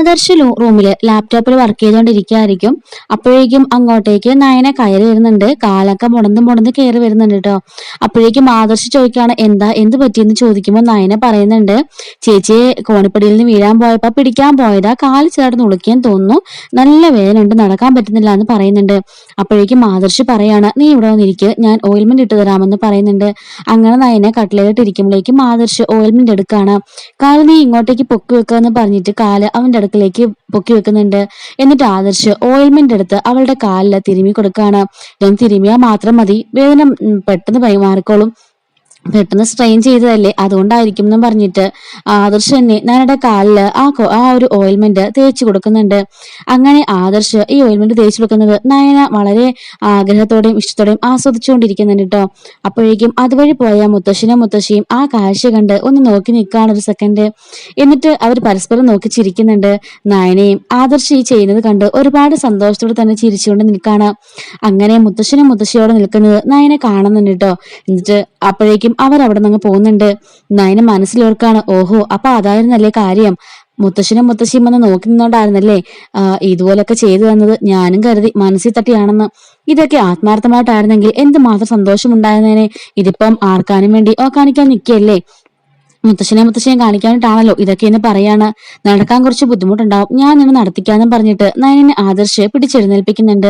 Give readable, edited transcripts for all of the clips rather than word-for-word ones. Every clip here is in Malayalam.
ആദർശ് റൂമില് ലാപ്ടോപ്പിൽ വർക്ക് ചെയ്തോണ്ടിരിക്കുകയായിരിക്കും. അപ്പോഴേക്കും അങ്ങോട്ടേക്ക് നയന കയറി വരുന്നുണ്ട്. കാലൊക്കെ മുടന്ന് കയറി വരുന്നുണ്ട് കേട്ടോ. അപ്പോഴേക്കും ആദർശ് ചോദിക്കാണ് എന്ത് പറ്റിയെന്ന് ചോദിക്കുമ്പോൾ നയന പറയുന്നുണ്ട്, ചേച്ചിയെ കോണിപ്പടിയിൽ നിന്ന് വീഴാൻ പോയപ്പോ പിടിക്കാൻ പോയതാ, കാല് ചേർന്ന് ഉളുക്കിയാൻ തോന്നുന്നു, നല്ല വേദന ഉണ്ട്, നടക്കാൻ പറ്റുന്നില്ല എന്ന് പറയുന്നുണ്ട്. അപ്പോഴേക്കും ആദർശ് പറയാണ്, നീ ഇവിടെ വന്നിരിക്കുക, ഞാൻ ഓയിൽമെന്റ് ഇട്ട് തരാമെന്ന് പറയുന്നുണ്ട്. അങ്ങനെ നയന കട്ടിലായിട്ട് ഇരിക്കുമ്പോഴേക്കും ആദർശ് ഓയിൽമെന്റ് എടുക്കാണ്. കാല് നീ ഇങ്ങോട്ടേക്ക് പൊക്കി വെക്കാന്ന് പറഞ്ഞിട്ട് കാല് അവന്റെ അടുക്കലേക്ക് പൊക്കി വെക്കുന്നുണ്ട്. എന്നിട്ട് ആദർശ് ഓയിൽമെന്റ് എടുത്ത് അവളുടെ കാലില് തിരുമ്മി കൊടുക്കാണ്. ഞാൻ തിരുമിയാൽ മാത്രം മതി, വേദന പെട്ടെന്ന് മാറിക്കോളും, പെട്ടെന്ന് സ്ട്രെയിൻ ചെയ്തതല്ലേ, അതുകൊണ്ടായിരിക്കും എന്നും പറഞ്ഞിട്ട് ആദർശ് തന്നെ നയനയുടെ കാലില് ആ ഒരു ഓയിൽമെന്റ് തേച്ച് കൊടുക്കുന്നുണ്ട്. അങ്ങനെ ആദർശ് ഈ ഓയിൽമെന്റ് തേച്ച് കൊടുക്കുന്നത് നയന വളരെ ആഗ്രഹത്തോടെയും ഇഷ്ടത്തോടെയും ആസ്വദിച്ചുകൊണ്ടിരിക്കുന്നുണ്ട് കേട്ടോ. അപ്പോഴേക്കും അതുവഴി പോയ മുത്തശ്ശിയും ആ കാഴ്ച കണ്ട് ഒന്ന് നോക്കി നിൽക്കുകയാണ് ഒരു സെക്കൻഡ്. എന്നിട്ട് അവർ പരസ്പരം നോക്കി ചിരിക്കുന്നുണ്ട്. നയനയും ആദർശ് ഈ ചെയ്യുന്നത് കണ്ട് ഒരുപാട് സന്തോഷത്തോടെ തന്നെ ചിരിച്ചുകൊണ്ട് നിൽക്കാണ്. അങ്ങനെ മുത്തശ്ശിയോടെ നിൽക്കുന്നത് നയനെ കാണുന്നുണ്ട് കേട്ടോ. എന്നിട്ട് അപ്പോഴേക്കും അവരവിടെ നിന്ന് പോകുന്നുണ്ട്. നയന മനസ്സിലോർക്കാണ്, ഓഹോ അപ്പൊ അതായിരുന്നല്ലേ കാര്യം, മുത്തശ്ശിയും വന്ന് നോക്കി നിന്നോണ്ടായിരുന്നല്ലേ ഇതുപോലൊക്കെ ചെയ്തു തന്നത്. ഞാനും കരുതി മനസ്സിൽ തട്ടിയാണെന്ന്. ഇതൊക്കെ ആത്മാർത്ഥമായിട്ടായിരുന്നെങ്കിൽ എന്തുമാത്രം സന്തോഷമുണ്ടായിരുന്നേനെ. ഇതിപ്പം ആർക്കാനും വേണ്ടി കാണിക്കാൻ നിൽക്കുകയല്ലേ, മുത്തശ്ശിയും കാണിക്കാനിട്ടാണല്ലോ ഇതൊക്കെയെന്ന് പറയാണ്. നടക്കാൻ കുറച്ച് ബുദ്ധിമുട്ടുണ്ടാവും, ഞാൻ നിന്നെ നടത്തിക്കാന്നും പറഞ്ഞിട്ട് നയനെ ആദർശ് പിടിച്ചെഴുന്നേൽപ്പിക്കുന്നുണ്ട്.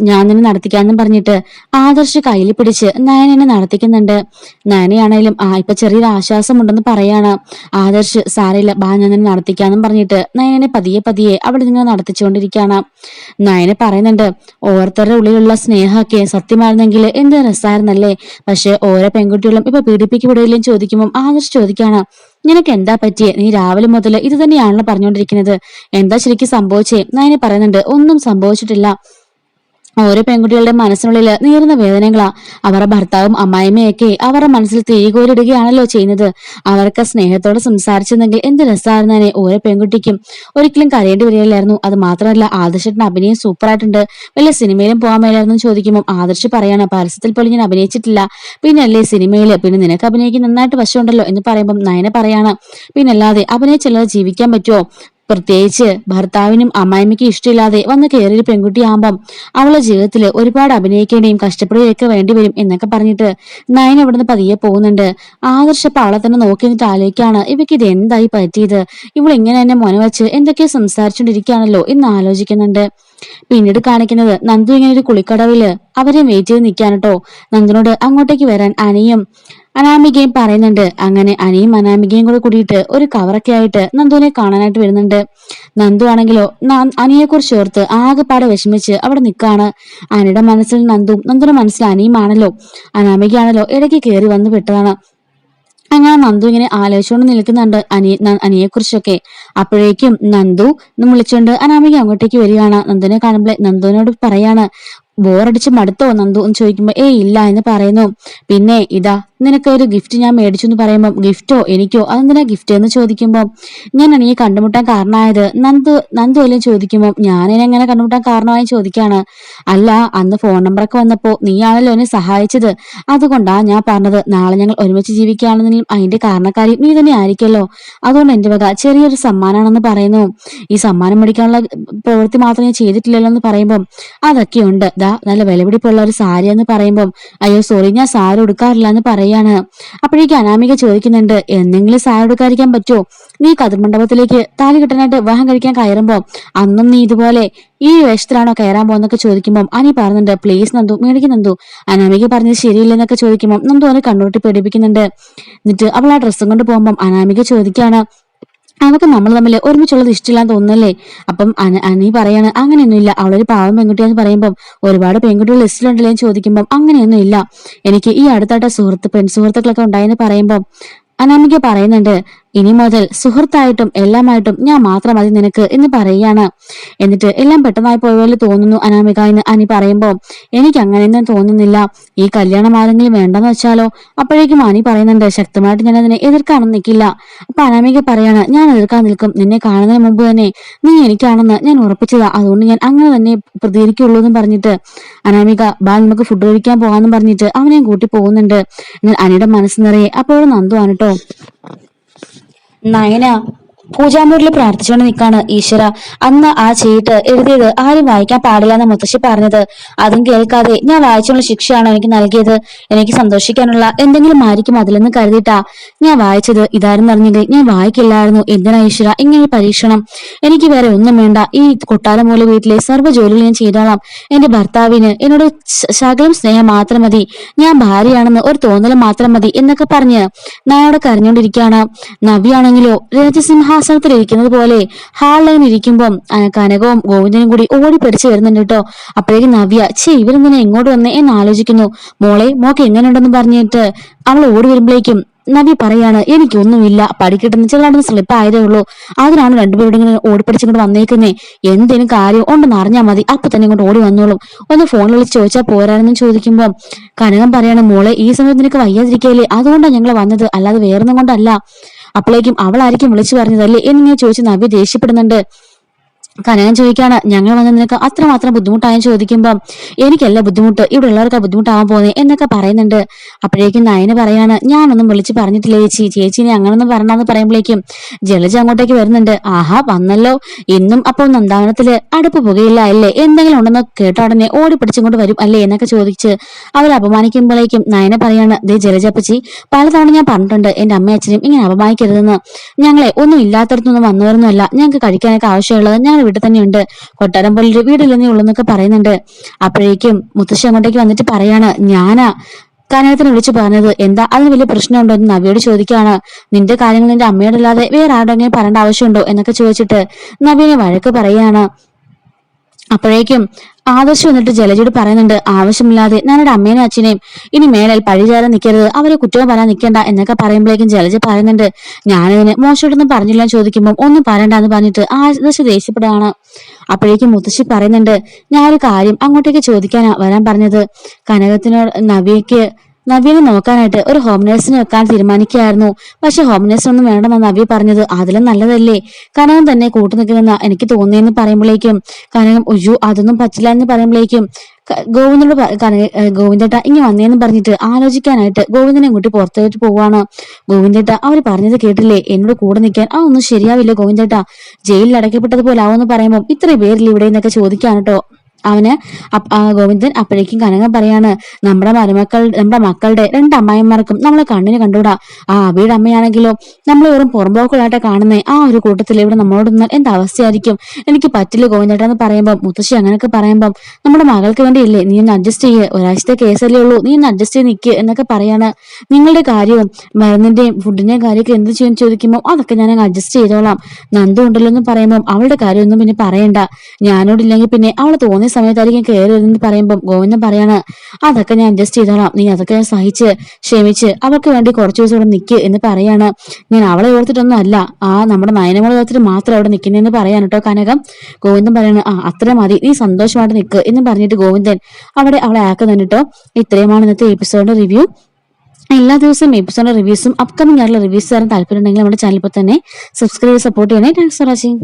ഞാൻ നിന്നെ നടത്തിക്കാന്നും പറഞ്ഞിട്ട് ആദർശ് കയ്യിൽ പിടിച്ച് നയനെ നടത്തിക്കുന്നുണ്ട്. നയനയാണേലും ഇപ്പൊ ചെറിയൊരു ആശ്വാസമുണ്ടെന്ന് പറയാണ്. ആദർശ് സാരയില്ല, ഞാൻ നിന്നെ നടത്തിക്കാന്നും പറഞ്ഞിട്ട് നയനെ പതിയെ അവിടെ നിന്ന് നടത്തിച്ചുകൊണ്ടിരിക്കുകയാണ്. നയനെ പറയുന്നുണ്ട്, ഓരോരുത്തരുടെ ഉള്ളിലുള്ള സ്നേഹമൊക്കെ സത്യമായിരുന്നെങ്കിൽ എന്ത് രസമായിരുന്നല്ലേ, പക്ഷെ ഓരോ പെൺകുട്ടികളും ഇപ്പൊ പീഡിപ്പിക്കപ്പെടുകയും ചോദിക്കുമ്പോൾ ആദർശ് ചോദിക്കാണ്, നിനക്ക് എന്താ പറ്റിയേ, നീ രാവിലെ മുതൽ ഇത് തന്നെയാണല്ലോ പറഞ്ഞുകൊണ്ടിരിക്കുന്നത്, എന്താ ശരിക്കും സംഭവിച്ചേ? നയനെ പറയുന്നുണ്ട്, ഒന്നും സംഭവിച്ചിട്ടില്ല, ഓരോ പെൺകുട്ടികളുടെ മനസ്സിനുള്ളിൽ നീറുന്ന വേദനകളാ. അവരുടെ ഭർത്താവും അമ്മായിമ്മയൊക്കെ അവരുടെ മനസ്സിൽ തീകോരിടുകയാണല്ലോ ചെയ്യുന്നത്. അവർക്ക് സ്നേഹത്തോടെ സംസാരിച്ചെന്നെങ്കിൽ എന്ത് രസമായിരുന്നേ, ഓരോ പെൺകുട്ടിക്കും ഒരിക്കലും കരയേണ്ടി വരികയില്ലായിരുന്നു. അത് മാത്രമല്ല ആദർശത്തിന് അഭിനയം സൂപ്പറായിട്ടുണ്ട്, വല്ല സിനിമയിലും പോകാൻ മേലായിരുന്നു ചോദിക്കുമ്പോൾ ആദർശ് പറയാണ്, പരസ്യത്തിൽ പോലും ഞാൻ അഭിനയിച്ചിട്ടില്ല, പിന്നല്ലേ സിനിമയില്, പിന്നെ നിനക്ക് അഭിനയിക്കാൻ നന്നായിട്ട് വശമുണ്ടല്ലോ എന്ന് പറയുമ്പോൾ നയന പറയാണ്, പിന്നല്ലാതെ അഭിനയിച്ചല്ലാതെ ജീവിക്കാൻ പറ്റുമോ, പ്രത്യേകിച്ച് ഭർത്താവിനും അമ്മായിമ്മയ്ക്കും ഇഷ്ടമില്ലാതെ വന്ന് കയറിയൊരു പെൺകുട്ടിയാകുമ്പം അവളുടെ ജീവിതത്തിൽ ഒരുപാട് അഭിനയിക്കേണ്ടിയും കഷ്ടപ്പെടുകയൊക്കെ വേണ്ടിവരും എന്നൊക്കെ പറഞ്ഞിട്ട് നയൻ അവിടുന്ന് പതിയെ പോകുന്നുണ്ട്. ആദർശപ്പ അവളെ തന്നെ നോക്കി നിന്നിട്ട് ആലോചിക്കാണ്, ഇവയ്ക്ക് ഇത് എന്തായി പറ്റിയത്, ഇവളിങ്ങനെ തന്നെ മുനവച്ച് എന്തൊക്കെയോ സംസാരിച്ചോണ്ടിരിക്കുകയാണല്ലോ എന്ന് ആലോചിക്കുന്നുണ്ട്. പിന്നീട് കാണിക്കുന്നത് നന്ദു ഇങ്ങനെ ഒരു കുളിക്കടവില് അവരെ വെയിറ്റ് ചെയ്ത് നിൽക്കാനട്ടോ. നന്ദുനോട് അങ്ങോട്ടേക്ക് വരാൻ അനിയും അനാമികയും പറയുന്നുണ്ട്. അങ്ങനെ അനിയും അനാമികയും കൂടെ കൂടിയിട്ട് ഒരു കവറൊക്കെ ആയിട്ട് നന്ദുവിനെ കാണാനായിട്ട് വരുന്നുണ്ട്. നന്ദു ആണെങ്കിലോ അനിയെ കുറിച്ച് ഓർത്ത് ആകെപ്പാടെ വിഷമിച്ച് അവിടെ നിൽക്കാണ്. അനിയുടെ മനസ്സിൽ നന്ദുന്റെ മനസ്സിൽ അനിയുമാണല്ലോ. അനാമികയാണല്ലോ ഇടയ്ക്ക് കയറി വന്ന് പെട്ടതാണ്. അങ്ങനെ നന്ദു ഇങ്ങനെ ആലോചിച്ചുകൊണ്ട് നിൽക്കുന്നുണ്ട് അനിയെ കുറിച്ചൊക്കെ. അപ്പോഴേക്കും നന്ദു വിളിച്ചോണ്ട് അനാമിക അങ്ങോട്ടേക്ക് വരികയാണ്. നന്ദുവിനെ കാണുമ്പോൾ നന്ദുവിനോട് പറയാണ്, ബോറടിച്ച് മടുത്തോ നന്ദു എന്ന് ചോദിക്കുമ്പോ ഇല്ല എന്ന് പറയുന്നു. പിന്നെ ഇതാ നിനക്ക് ഒരു ഗിഫ്റ്റ് ഞാൻ മേടിച്ചു എന്ന് പറയുമ്പോൾ, ഗിഫ്റ്റോ എനിക്കോ, അതെന്തിനാ ഗിഫ്റ്റ് എന്ന് ചോദിക്കുമ്പോൾ, ഞാൻ അനിയെ കണ്ടുമുട്ടാൻ കാരണമായത് നന്ദു എല്ലാം ചോദിക്കുമ്പോൾ, ഞാനെങ്ങനെ കണ്ടുമുട്ടാൻ കാരണമായി ചോദിക്കാണ്. അല്ല അന്ന് ഫോൺ നമ്പറൊക്കെ വന്നപ്പോ നീയാണല്ലോ എന്നെ സഹായിച്ചത്, അതുകൊണ്ടാ ഞാൻ പറഞ്ഞത് നാളെ ഞങ്ങൾ ഒരുമിച്ച് ജീവിക്കുകയാണെങ്കിലും അതിന്റെ കാരണക്കാരി നീ തന്നെ ആയിരിക്കല്ലോ, അതുകൊണ്ട് എന്റെ വക ചെറിയൊരു സമ്മാനമാണെന്ന് പറയുന്നു. ഈ സമ്മാനം മേടിക്കാനുള്ള പ്രവൃത്തി മാത്രം ഞാൻ ചെയ്തിട്ടില്ലല്ലോ എന്ന് പറയുമ്പോൾ, അതൊക്കെയുണ്ട്, നല്ല വിലപിടിപ്പുള്ള ഒരു സാരി എന്ന് പറയുമ്പോൾ, അയ്യോ സോറി ഞാൻ സാരി ഉടുക്കാറില്ല എന്ന് പറയാണ്. അപ്പോഴേക്കും അനാമിക ചോദിക്കുന്നുണ്ട്, എന്തെങ്കിലും സാരി ഉടുക്കാതിരിക്കാൻ പറ്റുമോ, നീ കതിർമണ്ഡപത്തിലേക്ക് താലി കെട്ടാനായിട്ട് വിവാഹം കഴിക്കാൻ കയറുമ്പോ അന്നും നീ ഇതുപോലെ ഈ വേഷത്തിലാണോ കയറാൻ പോകുന്നൊക്കെ ചോദിക്കുമ്പോൾ അനി പറയുന്നുണ്ട്, പ്ലീസ് നന്ദു മേടിക്കും നന്ദു, അനാമിക പറഞ്ഞത് ശരിയില്ലെന്നൊക്കെ ചോദിക്കുമ്പോൾ നന്ദു അവനെ കണ്ണൂട്ടി പേടിപ്പിക്കുന്നുണ്ട്. എന്നിട്ട് അവൾ ആ ഡ്രസ്സും കൊണ്ട് പോകുമ്പോൾ അനാമിക ചോദിക്കാണ്, അവർക്ക് നമ്മൾ തമ്മിൽ ഒരുമിച്ചുള്ളത് ഇഷ്ടമില്ലാന്ന് തോന്നുന്നല്ലേ? അപ്പം അനി പറയാണ്, അങ്ങനെയൊന്നുമില്ല, അവളൊരു പാവം പെൺകുട്ടിയാന്ന് പറയുമ്പോൾ ഒരുപാട് പെൺകുട്ടികൾ ലിസ്റ്റിലുണ്ടല്ലേ എന്ന് ചോദിക്കുമ്പോൾ അങ്ങനെയൊന്നും ഇല്ല, എനിക്ക് ഈ അടുത്തായിട്ട് പെൺസുഹൃത്തുക്കളൊക്കെ ഉണ്ടായെന്ന് പറയുമ്പോൾ അനാമിക പറയുന്നുണ്ട്, ഇനി മുതൽ സുഹൃത്തായിട്ടും എല്ലാമായിട്ടും ഞാൻ മാത്രം മതി നിനക്ക് എന്ന് പറയുകയാണ്. എന്നിട്ട് എല്ലാം പെട്ടെന്നായി പോയപോലെ തോന്നുന്നു അനാമിക എന്ന് അനി പറയുമ്പോൾ, എനിക്ക് അങ്ങനെയൊന്നും തോന്നുന്നില്ല, ഈ കല്യാണം ആരെങ്കിലും വേണ്ടെന്ന് വെച്ചാലോ? അപ്പോഴേക്കും അനി പറയുന്നുണ്ട്, ശക്തമായിട്ട് ഞാൻ അതിനെ എതിർക്കാണെന്ന് നിൽക്കില്ല. അപ്പൊ അനാമിക പറയാണ്, ഞാൻ എതിർക്കാൻ നിൽക്കും, നിന്നെ കാണുന്നതിന് മുമ്പ് തന്നെ നീ എനിക്കാണെന്ന് ഞാൻ ഉറപ്പിച്ചതാ, അതുകൊണ്ട് ഞാൻ അങ്ങനെ തന്നെ പ്രതികരിക്കുള്ളൂ എന്നും പറഞ്ഞിട്ട് അനാമിക നമുക്ക് ഫുഡ് കഴിക്കാൻ പോകാന്നും പറഞ്ഞിട്ട് അവനെയും കൂട്ടി പോകുന്നുണ്ട്. എന്നാൽ അനിയുടെ മനസ്സ് നിറയെ അപ്പോഴും നന്ദു ആണ് കേട്ടോ. നയന പൂജാമുറിൽ പ്രാർത്ഥിച്ചുകൊണ്ട് നിൽക്കാണ്. ഈശ്വര, അന്ന് ആ ചീട്ട് എഴുതിയത് ആരും വായിക്കാൻ പാടില്ല എന്ന് മുത്തശ്ശി പറഞ്ഞത് അതും കേൾക്കാതെ ഞാൻ വായിച്ചുള്ള ശിക്ഷയാണോ എനിക്ക് നൽകിയത്? എനിക്ക് സന്തോഷിക്കാനുള്ള എന്തെങ്കിലും ആയിരിക്കും അതിലെന്ന് കരുതിയിട്ടാ ഞാൻ വായിച്ചത്. ഇതാരും അറിഞ്ഞെങ്കിൽ ഞാൻ വായിക്കില്ലായിരുന്നു. എന്തിനാ ഈശ്വര ഇങ്ങനെ പരീക്ഷണം? എനിക്ക് വേറെ ഒന്നും വേണ്ട. ഈ കൊട്ടാരമൂല വീട്ടിലെ സർവ്വ ജോലികൾ ഞാൻ ചെയ്തോളാം. എന്റെ ഭർത്താവിന് എന്നോട് ശകലം സ്നേഹം മാത്രം മതി, ഞാൻ ഭാര്യയാണെന്ന് ഒരു തോന്നൽ മാത്രം മതി എന്നൊക്കെ പറഞ്ഞ് നായോടെ കരഞ്ഞുകൊണ്ടിരിക്കുകയാണ്. നവ്യാണെങ്കിലോ രാജസിംഹാസനത്തിലിരിക്കുന്നത് പോലെ ഹാളിൽ ഇരിക്കുമ്പം കനകവും ഗോവിന്ദനും കൂടി ഓടി പിടിച്ചു വരുന്നുണ്ട് കേട്ടോ. അപ്പോഴേക്കും നവ്യ ഇവരെന്തിനാ എങ്ങോട്ട് വന്നേ എന്ന് ആലോചിക്കുന്നു. മോക്ക് എങ്ങനെയുണ്ടെന്ന് പറഞ്ഞിട്ട് അവൾ ഓടി വരുമ്പോഴേക്കും നവ്യ പറയാണ്, എനിക്കൊന്നുമില്ല, പഠിക്കിട്ടുന്ന ചെറുതാണെന്ന് സ്ലിപ്പ് ആയതേ ഉള്ളൂ, അതിനാണ് രണ്ടുപേരുടെ ഇങ്ങനെ ഓടിപ്പിടിച്ചിങ്ങോട്ട് വന്നേക്കുന്നേ, എന്തേലും കാര്യം ഉണ്ടെന്ന് അറിഞ്ഞാൽ മതി, അപ്പൊ തന്നെ ഇങ്ങോട്ട് ഓടി വന്നോളും, ഒന്ന് ഫോണിൽ വിളിച്ച് ചോദിച്ചാൽ പോരാണെന്ന് ചോദിക്കുമ്പോൾ കനകം പറയാണ്, മോളെ ഈ സമയത്ത് നിനക്ക് വയ്യാതിരിക്കല്ലേ, അതുകൊണ്ടാണ് ഞങ്ങൾ വന്നത്, അല്ലാതെ വേറൊന്നും കൊണ്ടല്ല. അപ്പോഴേക്കും അവളായിരിക്കും വിളിച്ചു പറഞ്ഞതല്ലേ എന്നിങ്ങനെ ചോദിച്ച് നവ്യ ദേഷ്യപ്പെടുന്നുണ്ട്. കനകൻ ചോദിക്കാണ്, ഞങ്ങൾ വന്ന് നിനക്ക് അത്രമാത്രം ബുദ്ധിമുട്ടായെന്ന് ചോദിക്കുമ്പം എനിക്കല്ല ബുദ്ധിമുട്ട്, ഇവിടെ ഉള്ളവർക്ക് ബുദ്ധിമുട്ടാവാൻ പോകുന്നേ എന്നൊക്കെ പറയുന്നുണ്ട്. അപ്പോഴേക്കും നയന പറയാണ്, ഞാനൊന്നും വിളിച്ച് പറഞ്ഞിട്ടില്ല ചേച്ചിനെ അങ്ങനൊന്നും പറഞ്ഞാന്ന് പറയുമ്പോഴേക്കും ജലജ അങ്ങോട്ടേക്ക് വരുന്നുണ്ട്. ആഹാ വന്നല്ലോ, ഇന്നും അപ്പോൾ നന്ദാവനത്തില് അടുപ്പ് പുകയില്ല അല്ലേ, എന്തെങ്കിലും ഉണ്ടെന്ന് കേട്ട ഉടനെ ഓടി പിടിച്ചിങ്ങോട്ട് വരും അല്ലേ എന്നൊക്കെ ചോദിച്ച് അവർ അപമാനിക്കുമ്പോഴേക്കും നയന പറയാണ്, ദേ ജലജപ്പച്ചി, പലതവണ ഞാൻ പറഞ്ഞിട്ടുണ്ട് എന്റെ അമ്മയും അച്ഛനും ഇങ്ങനെ അപമാനിക്കരുതെന്ന്, ഞങ്ങളെ ഒന്നും ഇല്ലാത്തടത്തൊന്നും വന്നവരൊന്നുമല്ല, ഞങ്ങൾക്ക് കഴിക്കാനൊക്കെ ആവശ്യമുള്ളത് ഞങ്ങൾ വീട്ടിൽ തന്നെയുണ്ട്, കൊട്ടാരം പോലൊരു വീടില്ലെന്നേ ഉള്ളൂ എന്നൊക്കെ പറയുന്നുണ്ട്. അപ്പോഴേക്കും മുത്തശ്ശി അങ്ങോട്ടേക്ക് വന്നിട്ട് പറയാണ്, ഞാനാ കനകത്തിനെ വിളിച്ചു പറഞ്ഞത്, എന്താ അതിന് വലിയ പ്രശ്നമുണ്ടോ എന്ന് നവ്യോട് ചോദിക്കുകയാണ്. നിന്റെ കാര്യങ്ങൾ നിന്റെ അമ്മയോടല്ലാതെ വേറെ ആരുടെങ്കിലും പറയേണ്ട ആവശ്യമുണ്ടോ എന്നൊക്കെ ചോദിച്ചിട്ട് നവ്യനെ വഴക്ക് പറയാണ്. അപ്പോഴേക്കും ആദർശ് വന്നിട്ട് ജലജയോട് പറയുന്നുണ്ട്, ആവശ്യമില്ലാതെ ഞാനൊരു അമ്മേനെയും അച്ഛനെയും ഇനി മേലാൽ പഴിചാരാൻ നിൽക്കരുത്, അവരെ കുറ്റവും പറയാൻ നിൽക്കണ്ട എന്നൊക്കെ പറയുമ്പോഴേക്കും ജലജ പറയുന്നുണ്ട്, ഞാനിതിന് മോശമായിട്ടൊന്നും പറഞ്ഞില്ല ചോദിക്കുമ്പോൾ ഒന്നും പറയണ്ടെന്ന് പറഞ്ഞിട്ട് ആദർശ് ദേഷ്യപ്പെടുകയാണ്. അപ്പോഴേക്കും മുത്തശ്ശി പറയുന്നുണ്ട്, ഞാനൊരു കാര്യം അങ്ങോട്ടേക്ക് ചോദിക്കാനാ വരാൻ പറഞ്ഞത്, കനകത്തിനോട് നവ്യനെ നോക്കാനായിട്ട് ഒരു ഹോം നേഴ്സിനെ വെക്കാൻ തീരുമാനിക്കുകയായിരുന്നു, പക്ഷെ ഹോം നേഴ്സ് ഒന്നും വേണ്ടെന്നാണ് നവ്യ പറഞ്ഞത്, അതിലും നല്ലതല്ലേ കനകം തന്നെ കൂട്ടു നിൽക്കുമെന്നാ എനിക്ക് തോന്നിയെന്ന് പറയുമ്പോഴേക്കും കനകം ഒയ്യോ അതൊന്നും പറ്റില്ല എന്ന് പറയുമ്പോഴേക്കും ഗോവിന്ദനോട് ഗോവിന്ദേട്ട ഇങ്ങനെ വന്നേന്ന് പറഞ്ഞിട്ട് ആലോചിക്കാനായിട്ട് ഗോവിന്ദനെ കൂട്ടി പുറത്തേക്ക് പോവാണ്. ഗോവിന്ദേട്ട അവർ പറഞ്ഞത് കേട്ടില്ലേ, എന്നോട് കൂടെ നിൽക്കാൻ അതൊന്നും ശരിയാവില്ല ഗോവിന്ദേട്ട, ജയിലിൽ അടയ്ക്കപ്പെട്ടതുപോലെ ആവുമെന്ന് പറയുമ്പോൾ ഇത്രയും പേരില്ല ഇവിടെ എന്നൊക്കെ ചോദിക്കാണ് കേട്ടോ അവന്. ഗോവിന്ദൻ അപ്പോഴേക്കും കനകം പറയാണ്, നമ്മുടെ മക്കളുടെ രണ്ട് അമ്മായിമാർക്കും നമ്മളെ കണ്ണിന് കണ്ടുകൂടാ, ആ അബിയുടെ അമ്മയാണെങ്കിലോ നമ്മൾ വെറും പുറമ്പോക്കുകളായിട്ട് കാണുന്നേ, ആ ഒരു കൂട്ടത്തിൽ ഇവിടെ നമ്മളോട് നിന്നാൽ എന്താ അവസ്ഥയായിരിക്കും, എനിക്ക് പറ്റില്ല ഗോവിന്ദേട്ട എന്ന് പറയുമ്പോൾ മുത്തശ്ശി അങ്ങനെയൊക്കെ പറയുമ്പോൾ നമ്മുടെ മകൾക്ക് വേണ്ടിയില്ലേ, നീ ഒന്ന് അഡ്ജസ്റ്റ് ചെയ്യ്, ഒരാഴ്ചത്തെ കേസല്ലേ ഉള്ളൂ, നീ ഒന്ന് അഡ്ജസ്റ്റ് ചെയ്ത് നിൽക്കുക എന്നൊക്കെ പറയാണ്. നിങ്ങളുടെ കാര്യവും മരുന്നിന്റെയും ഫുഡിന്റെയും കാര്യമൊക്കെ എന്ത് ചെയ്യുമെന്ന് ചോദിക്കുമ്പോൾ അതൊക്കെ ഞാൻ അഡ്ജസ്റ്റ് ചെയ്തോളാം, നന്ദു ഉണ്ടല്ലോ എന്ന് പറയുമ്പോൾ അവളുടെ കാര്യമൊന്നും പിന്നെ പറയണ്ട, ഞാനോടില്ലെങ്കിൽ പിന്നെ അവള് തോന്നിയ സമയത്തായിരിക്കും കയറി വരുന്നത് പറയുമ്പോൾ ഗോവിന്ദൻ പറയാണ്, അതൊക്കെ ഞാൻ അഡ്ജസ്റ്റ് ചെയ്തോളാം, നീ അതൊക്കെ ഞാൻ സഹിച്ച് ക്ഷമിച്ച് അവൾക്ക് വേണ്ടി കുറച്ചു ദിവസം ഇവിടെ നിൽക്ക് എന്ന് പറയാണ്. ഞാൻ അവളെ ഓർത്തിട്ടൊന്നും അല്ല, ആ നമ്മുടെ നയനമോളെ ഓർത്തിട്ട് മാത്രം അവിടെ നിൽക്കുന്നതെന്ന് പറയാൻ കേട്ടോ കനകം. ഗോവിന്ദൻ പറയാണ്, അത്ര മതി, നീ സന്തോഷമായിട്ട് നിൽക്ക് എന്ന് പറഞ്ഞിട്ട് ഗോവിന്ദൻ അവിടെ അവളെ ആക്കുന്നുണ്ട് കേട്ടോ. ഇത്രയുമാണ് ഇന്നത്തെ എപ്പിസോഡിന്റെ റിവ്യൂ. എല്ലാ ദിവസവും എപ്പിസോഡിന്റെ റിവ്യൂസും അപ്കമിംഗ് ആയിട്ടുള്ള റിവ്യൂസ് തരാൻ താല്പര്യം ഉണ്ടെങ്കിൽ നമ്മുടെ ചാനൽ ഇപ്പോൾ തന്നെ സബ്സ്ക്രൈബ് സപ്പോർട്ട് ചെയ്യണേ. Thanks for watching.